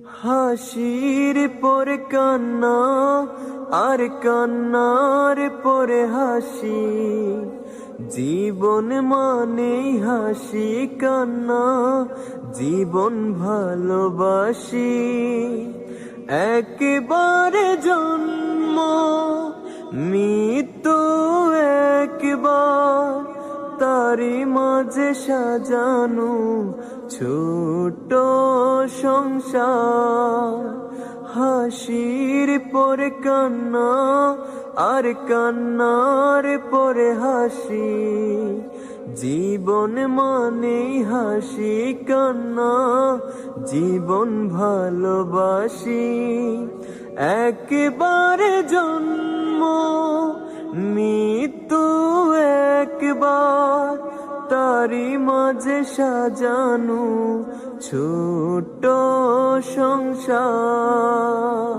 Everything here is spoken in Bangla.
হাসির পরে কান্না আর কান্নার পরে হাসি, জীবন মানে হাসি কান্না, জীবন ভালোবাসি। একবারে জন্ম মৃত্যু একবার, তারি মাঝে সাজানো ছোট সংসার। হাসির পরে কান্না আর কান্নার পরে হাসি, জীবন মানে হাসি কান্না, জীবন ভালোবাসি। একবারে জন্ম মৃত্যু একবার, তারি মাঝে সাজানো ছোট সংসার।